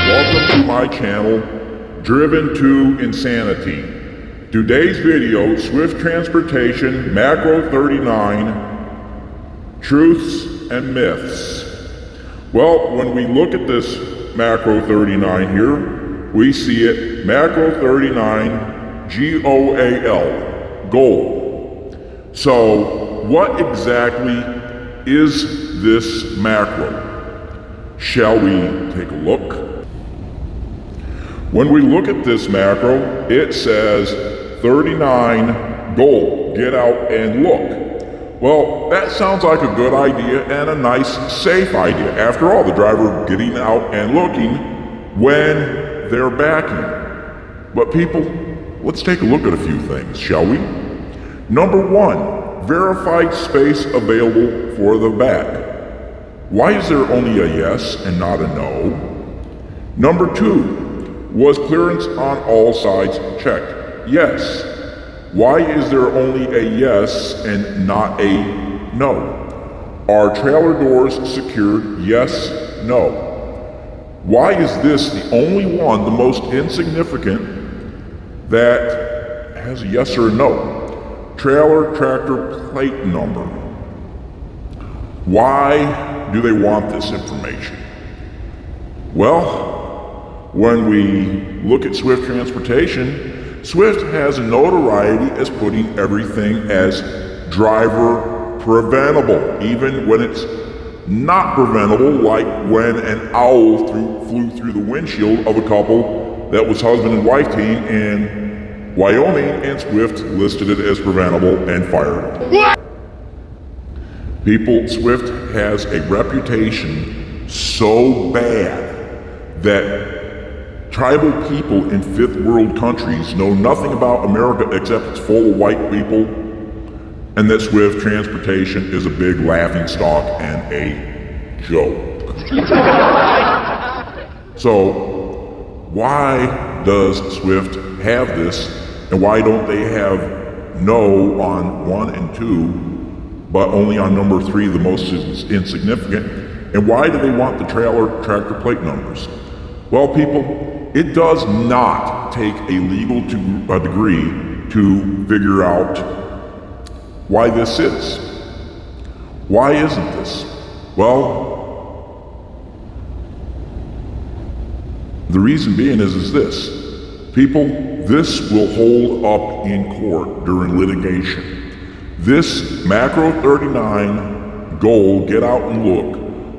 Welcome to my channel, Driven to Insanity. Today's video, Swift Transportation Macro 39, Truths and Myths. Well, when we look at this Macro 39 here, we see it Macro 39 GOAL, goal. So, what exactly is this macro? Shall we take a look? When we look at this macro, it says 39 goal, get out and look. Well, that sounds like a good idea and a nice, safe idea. After all, the driver getting out and looking when they're backing. But people, let's take a look at a few things, shall we? Number one, verified space available for the back. Why is there only a yes and not a no? Number two, was clearance on all sides checked? Yes. Why is there only a yes and not a no? Are trailer doors secured? Yes, no. Why is this the only one, the most insignificant, that has a yes or a no? Trailer tractor plate number. Why do they want this information? Well, when we look at Swift Transportation, Swift has a notoriety as putting everything as driver preventable, even when it's not preventable, like when an owl flew through the windshield of a couple that was husband and wife team in Wyoming, and Swift listed it as preventable and fired it. People, Swift has a reputation so bad that tribal people in fifth world countries know nothing about America except it's full of white people, and that Swift Transportation is a big laughing stock and a joke. So, why does Swift have this, and why don't they have no on 1 and 2, but only on number 3, the most insignificant? And why do they want the trailer tractor plate numbers? Well, people, it does not take a legal degree to figure out why this is. Why isn't this? Well, the reason being is this. People, this will hold up in court during litigation. This Macro 39 goal, get out and look,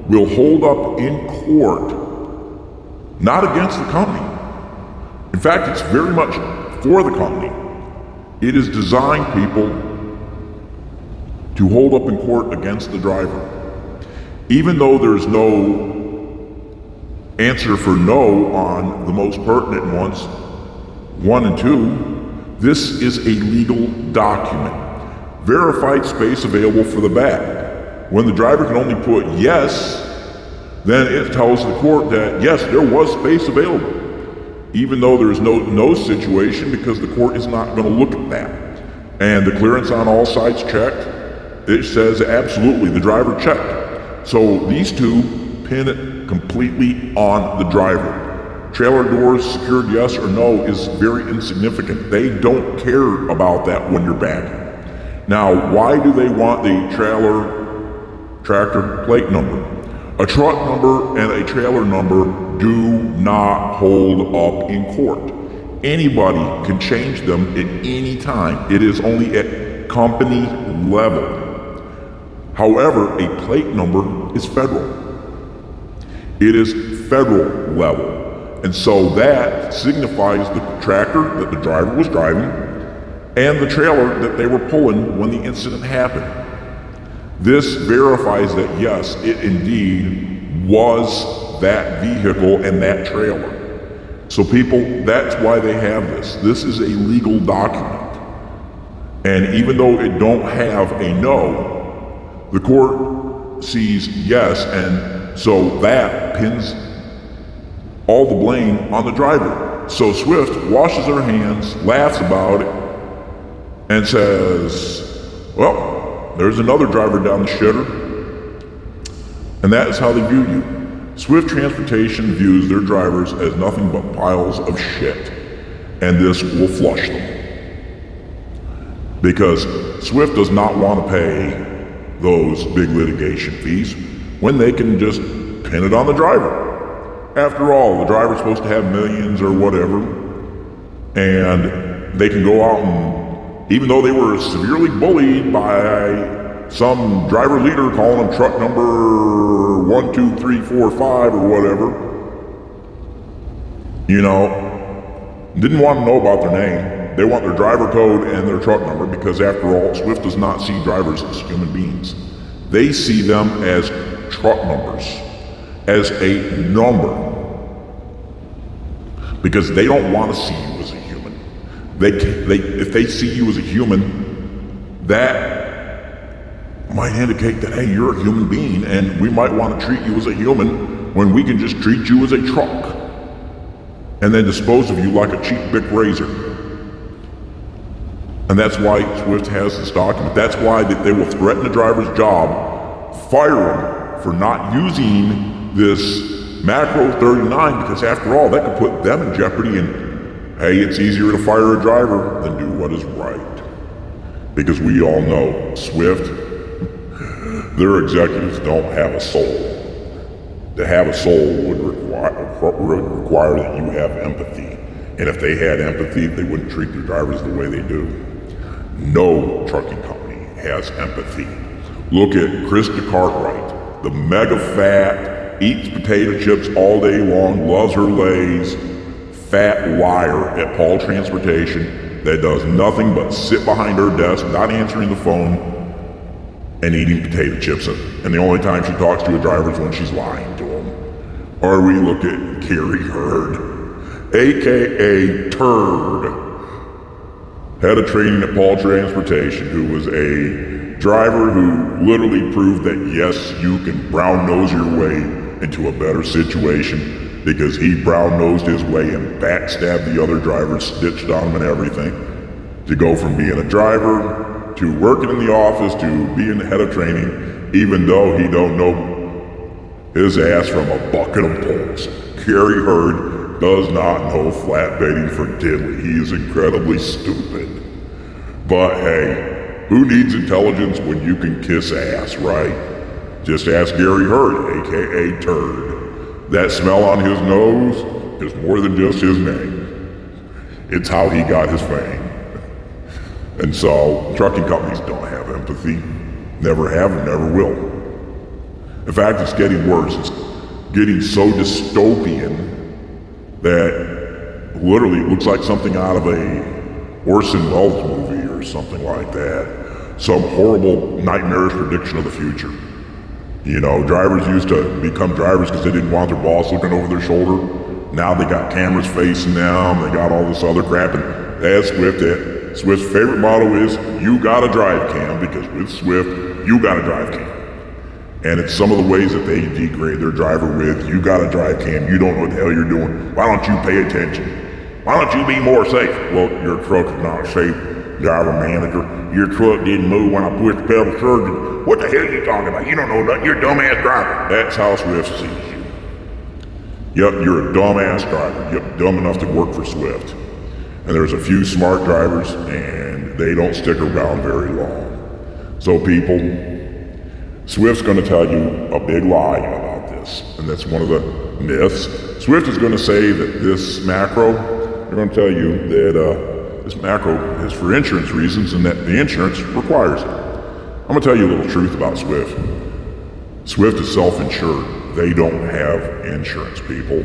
will hold up in court, not against the company. In fact, it's very much for the company. It is designed, people, to hold up in court against the driver. Even though there's no answer for no on the most pertinent ones, 1 and 2, this is a legal document. Verified space available for the back. When the driver can only put yes, then it tells the court that yes, there was space available, even though there's no situation, because the court is not going to look at that. And the clearance on all sides checked, it says absolutely the driver checked. So these two pin it completely on the driver. Trailer doors secured yes or no is very insignificant. They don't care about that when you're backing. Now, why do they want the trailer tractor plate number? A truck number and a trailer number do not hold up in court. Anybody can change them at any time. It is only at company level. However, a plate number is federal. It is federal level. And so that signifies the tractor that the driver was driving and the trailer that they were pulling when the incident happened. This verifies that yes, it indeed was that vehicle and that trailer. So people, that's why they have this. This is a legal document. And even though it don't have a no, the court sees yes, and so that pins all the blame on the driver. So Swift washes her hands, laughs about it, and says, well, there's another driver down the shitter. And that is how they view you. Swift Transportation views their drivers as nothing but piles of shit, and this will flush them. Because Swift does not want to pay those big litigation fees when they can just pin it on the driver. After all, the driver's supposed to have millions or whatever, and they can go out and, even though they were severely bullied by some driver leader calling them truck number 12345 or whatever, didn't want to know about their name. They want their driver code and their truck number because, after all, Swift does not see drivers as human beings. They see them as truck numbers, as a number, because they don't want to see you as a human. If they see you as a human, that might indicate that, hey, you're a human being, and we might want to treat you as a human when we can just treat you as a truck and then dispose of you like a cheap Bic razor. And that's why Swift has this document. That's why they will threaten the driver's job, fire him for not using this Macro 39, because after all, that could put them in jeopardy, and hey, it's easier to fire a driver than do what is right. Because we all know Swift, their executives don't have a soul. To have a soul would require that you have empathy. And if they had empathy, they wouldn't treat their drivers the way they do. No trucking company has empathy. Look at Krista Cartwright, the mega fat, eats potato chips all day long, loves her Lays, fat liar at Paul Transportation that does nothing but sit behind her desk, not answering the phone, and eating potato chips. And the only time she talks to a driver is when she's lying to him. Or we look at Gary Hurd, aka Turd, head of training at Paul Transportation, who was a driver who literally proved that yes, you can brown nose your way into a better situation, because he brown nosed his way and backstabbed the other drivers, stitched on them and everything, to go from being a driver to working in the office to being the head of training, even though he don't know his ass from a bucket of bolts. Gary Hurd does not know flatbedding for diddly. He is incredibly stupid. But hey, who needs intelligence when you can kiss ass, right? Just ask Gary Hurd, aka Turd. That smell on his nose is more than just his name. It's how he got his fame. And so, trucking companies don't have empathy. Never have and never will. In fact, it's getting worse. It's getting so dystopian that literally it looks like something out of a Orson Welles movie or something like that. Some horrible, nightmarish prediction of the future. Drivers used to become drivers because they didn't want their boss looking over their shoulder. Now they got cameras facing them, they got all this other crap, and that's Swift. Swift's favorite motto is, you gotta drive cam, because with Swift, you gotta drive cam. And it's some of the ways that they degrade their driver with, you gotta drive cam, you don't know what the hell you're doing, why don't you pay attention? Why don't you be more safe? Well, your truck is not safe, driver manager. Your truck didn't move when I pushed the pedal surgeon. What the hell are you talking about? You don't know nothing, you're a dumbass driver. That's how Swift sees you. Yep, you're a dumbass driver. Yep, dumb enough to work for Swift. And there's a few smart drivers, and they don't stick around very long. So people, Swift's going to tell you a big lie about this, and that's one of the myths. Swift is going to say that this macro, they're going to tell you that this macro is for insurance reasons and that the insurance requires it. I'm going to tell you a little truth about Swift. Swift is self-insured. They don't have insurance, people.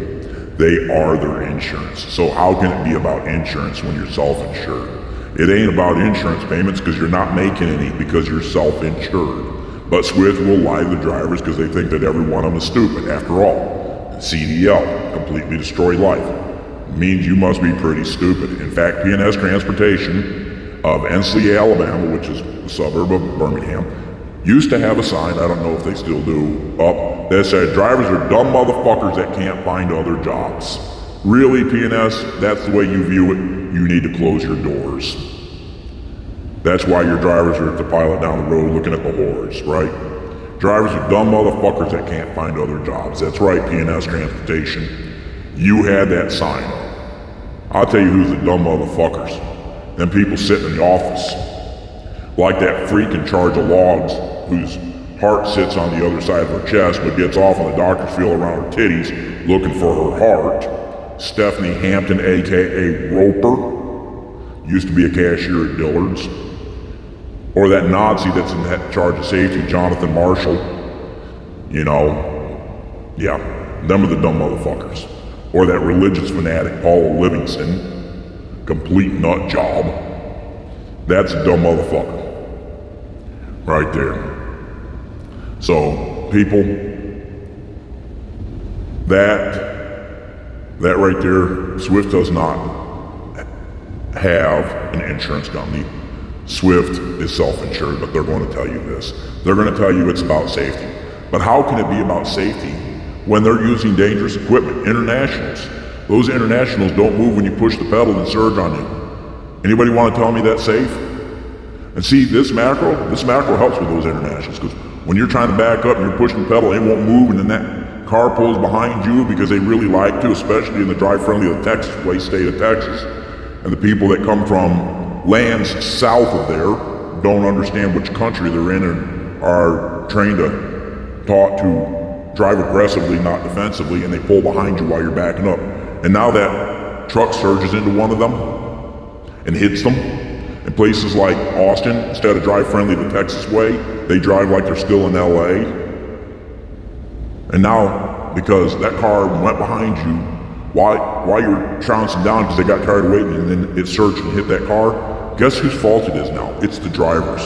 They are their insurance. So how can it be about insurance when you're self-insured? It ain't about insurance payments because you're not making any because you're self-insured. But Swift will lie to the drivers because they think that every one of them is stupid. After all, CDL, completely destroy life, means you must be pretty stupid. In fact, P&S Transportation of Ensley, Alabama, which is a suburb of Birmingham, used to have a sign, I don't know if they still do, up that said, drivers are dumb motherfuckers that can't find other jobs. Really, P&S, that's the way you view it, you need to close your doors. That's why your drivers are at the pilot down the road looking at the whores, right? Drivers are dumb motherfuckers that can't find other jobs. That's right, P&S Transportation. You had that sign up. I'll tell you who's the dumb motherfuckers. Them people sitting in the office. Like that freak in charge of logs whose heart sits on the other side of her chest but gets off on the doctor's field around her titties looking for her heart. Stephanie Hampton, aka Roper, used to be a cashier at Dillard's. Or that Nazi that's in that charge of safety, Jonathan Marshall. You know, yeah, them are the dumb motherfuckers. Or that religious fanatic, Paul Livingston, complete nut job. That's a dumb motherfucker. Right there. So, people, that right there, Swift does not have an insurance company. Swift is self-insured, but they're going to tell you this. They're going to tell you it's about safety. But how can it be about safety when they're using dangerous equipment? Internationals. Those internationals don't move when you push the pedal and surge on you. Anybody want to tell me that's safe? And see, this macro helps with those internationals, because when you're trying to back up and you're pushing the pedal, it won't move, and then that car pulls behind you because they really like to, especially in the drive-friendly of the Texas place, state of Texas. And the people that come from lands south of there don't understand which country they're in and are taught to drive aggressively, not defensively, and they pull behind you while you're backing up. And now that truck surges into one of them and hits them. In places like Austin, instead of drive friendly the Texas way, they drive like they're still in LA. And now, because that car went behind you while you're trouncing down because they got tired of waiting, and then it surged and hit that car, guess whose fault it is now? It's the drivers.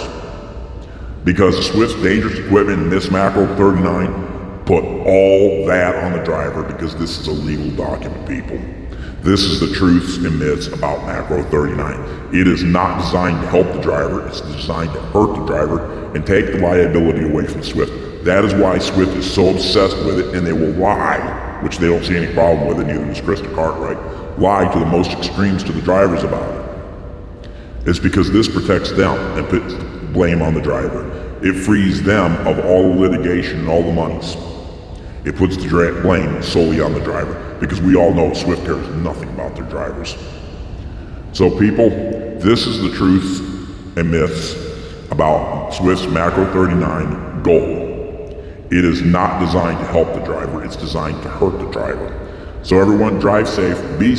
Because Swift's dangerous equipment in this macro 39 put all that on the driver, because this is a legal document, people. This is the truths and myths about macro 39. It is not designed to help the driver, it's designed to hurt the driver and take the liability away from Swift. That is why Swift is so obsessed with it, and they will lie, which they don't see any problem with it, neither does Krista Cartwright, lie to the most extremes to the drivers about it. It's because this protects them and puts blame on the driver. It frees them of all the litigation and all the monies. It puts the blame solely on the driver, because we all know Swift cares nothing about their drivers. So people, this is the truths and myths about Swift's macro 39 goal. It is not designed to help the driver, it's designed to hurt the driver. So everyone, drive safe, be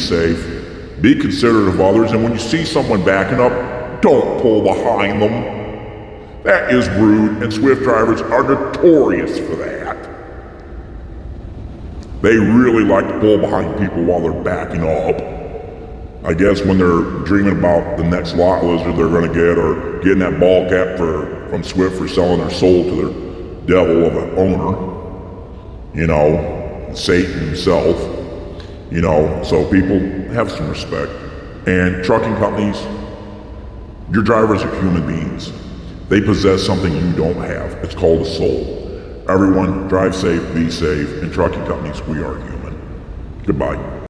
considerate of others, and when you see someone backing up, don't pull behind them. That is rude, and Swift drivers are notorious for that. They really like to pull behind people while they're backing up. I guess when they're dreaming about the next lot lizard they're going to get, or getting that ball cap from Swift for selling their soul to their devil of an owner. You know, Satan himself. You know, so people, have some respect. And trucking companies, your drivers are human beings. They possess something you don't have. It's called a soul. Everyone, drive safe, be safe. In trucking companies, we are human. Goodbye.